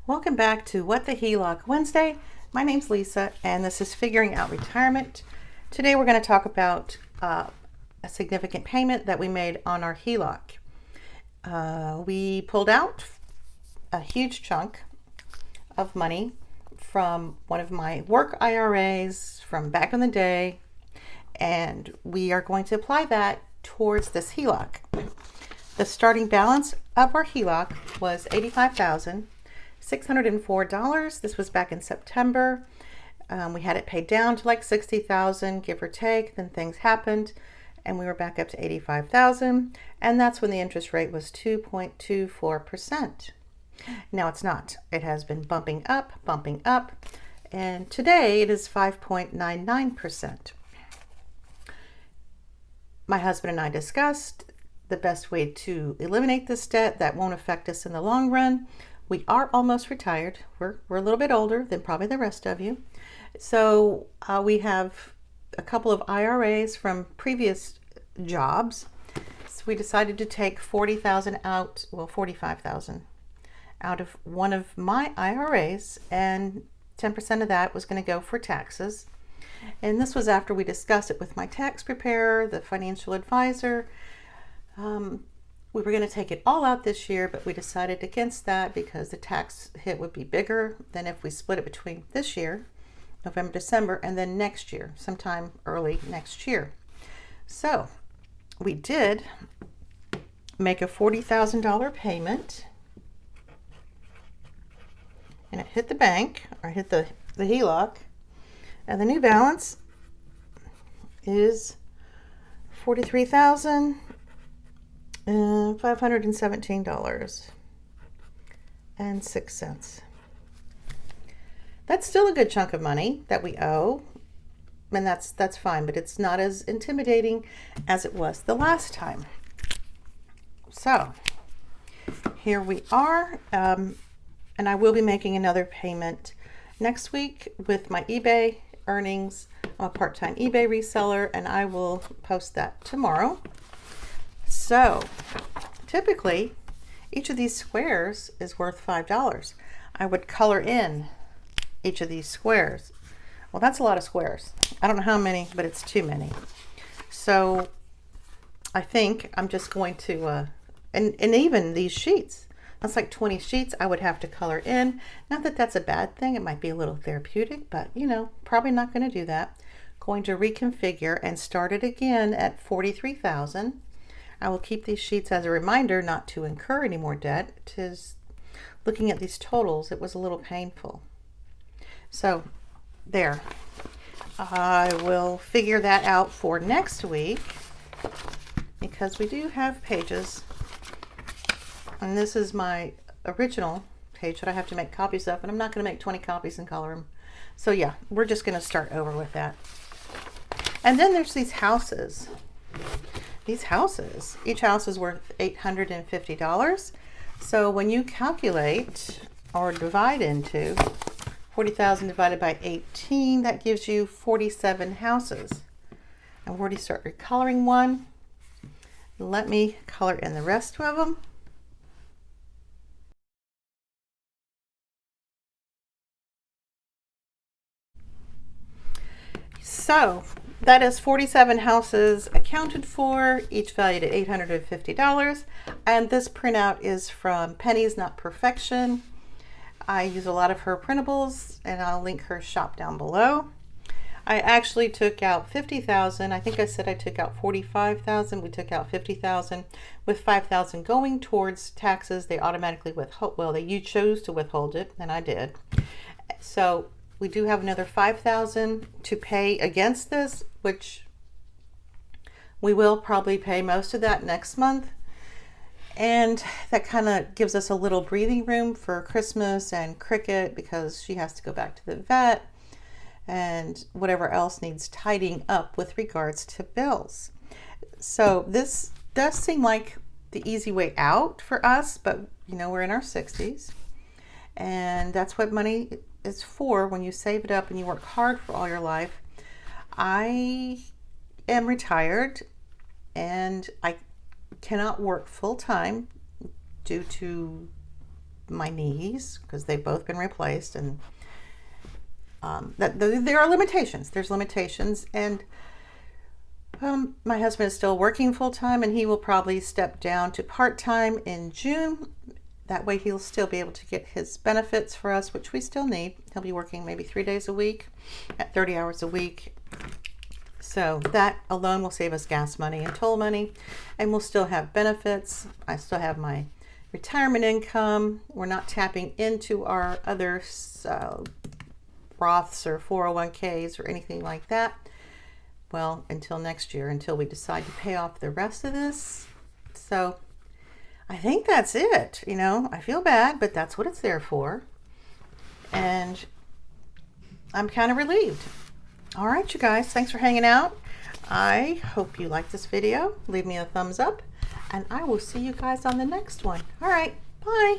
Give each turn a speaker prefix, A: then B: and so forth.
A: Welcome back to What the HELOC Wednesday. My name's Lisa, and this is Figuring Out Retirement. Today we're going to talk about a significant payment that we made on our HELOC. We pulled out a huge chunk of money from one of my work IRAs from back in the day, and we are going to apply that towards this HELOC. The starting balance of our HELOC was $85,604. This was back in September. We had it paid down to like $60,000, give or take. Then things happened, and we were back up to $85,000, and that's when the interest rate was 2.24%. Now it's not. It has been bumping up, and today it is 5.99%. My husband and I discussed the best way to eliminate this debt that won't affect us in the long run. We are almost retired. We're a little bit older than probably the rest of you. So we have a couple of IRAs from previous jobs. So we decided to take $40,000 out, well, $45,000 out of one of my IRAs, and 10% of that was going to go for taxes. And this was after we discussed it with my tax preparer, the financial advisor. We were going to take it all out this year, but we decided against that because the tax hit would be bigger than if we split it between this year, November, December, and then next year, sometime early next year. So we did make a $40,000 payment, and it hit the bank, or hit the HELOC, and the new balance is $43,517.06. That's still a good chunk of money that we owe, and that's fine, but it's not as intimidating as it was the last time. So here we are, and I will be making another payment next week with my eBay earnings. I'm a part-time eBay reseller, and I will post that tomorrow. So typically each of these squares is worth $5. I would color in each of these squares. Well, that's a lot of squares. I don't know how many, but it's too many. So I think I'm just going to and even these sheets, that's like 20 sheets I would have to color in. Not that that's a bad thing. It might be a little therapeutic, but probably not going to do that. Going to reconfigure and start it again at $43,000. I will keep these sheets as a reminder not to incur any more debt. Tis looking at these totals, it was a little painful. So there. I will figure that out for next week because we do have pages. And this is my original page that I have to make copies of, and I'm not going to make 20 copies and color them. So yeah, we're just going to start over with that. And then there's these houses. These houses, each house is worth $850. So when you calculate or divide into 40,000 divided by 18, that gives you 47 houses. I've already started coloring one. Let me color in the rest of them. So that is 47 houses accounted for, each valued at $850. And this printout is from Penny's Not Perfection. I use a lot of her printables, and I'll link her shop down below. I actually took out $50,000. I think I said I took out $45,000. We took out $50,000 with $5,000 going towards taxes. They automatically withhold. Well, you chose to withhold it, and I did. So we do have another $5,000 to pay against this, which we will probably pay most of that next month. And that kind of gives us a little breathing room for Christmas and Cricket, because she has to go back to the vet and whatever else needs tidying up with regards to bills. So this does seem like the easy way out for us, but we're in our 60s, and that's what money is for when you save it up and you work hard for all your life. I am retired, and I cannot work full time due to my knees because they've both been replaced, and there are limitations. There's limitations, and my husband is still working full-time, and he will probably step down to part-time in June. That way he'll still be able to get his benefits for us, which we still need. He'll be working maybe 3 days a week at 30 hours a week. So that alone will save us gas money and toll money, and we'll still have benefits. I still have my retirement income. We're not tapping into our other Roths or 401ks or anything like that. Well, until next year, until we decide to pay off the rest of this. So I think that's it. You know, I feel bad, but that's what it's there for. And I'm kind of relieved. All right, you guys, thanks for hanging out. I hope you liked this video. Leave me a thumbs up, and I will see you guys on the next one. All right, bye.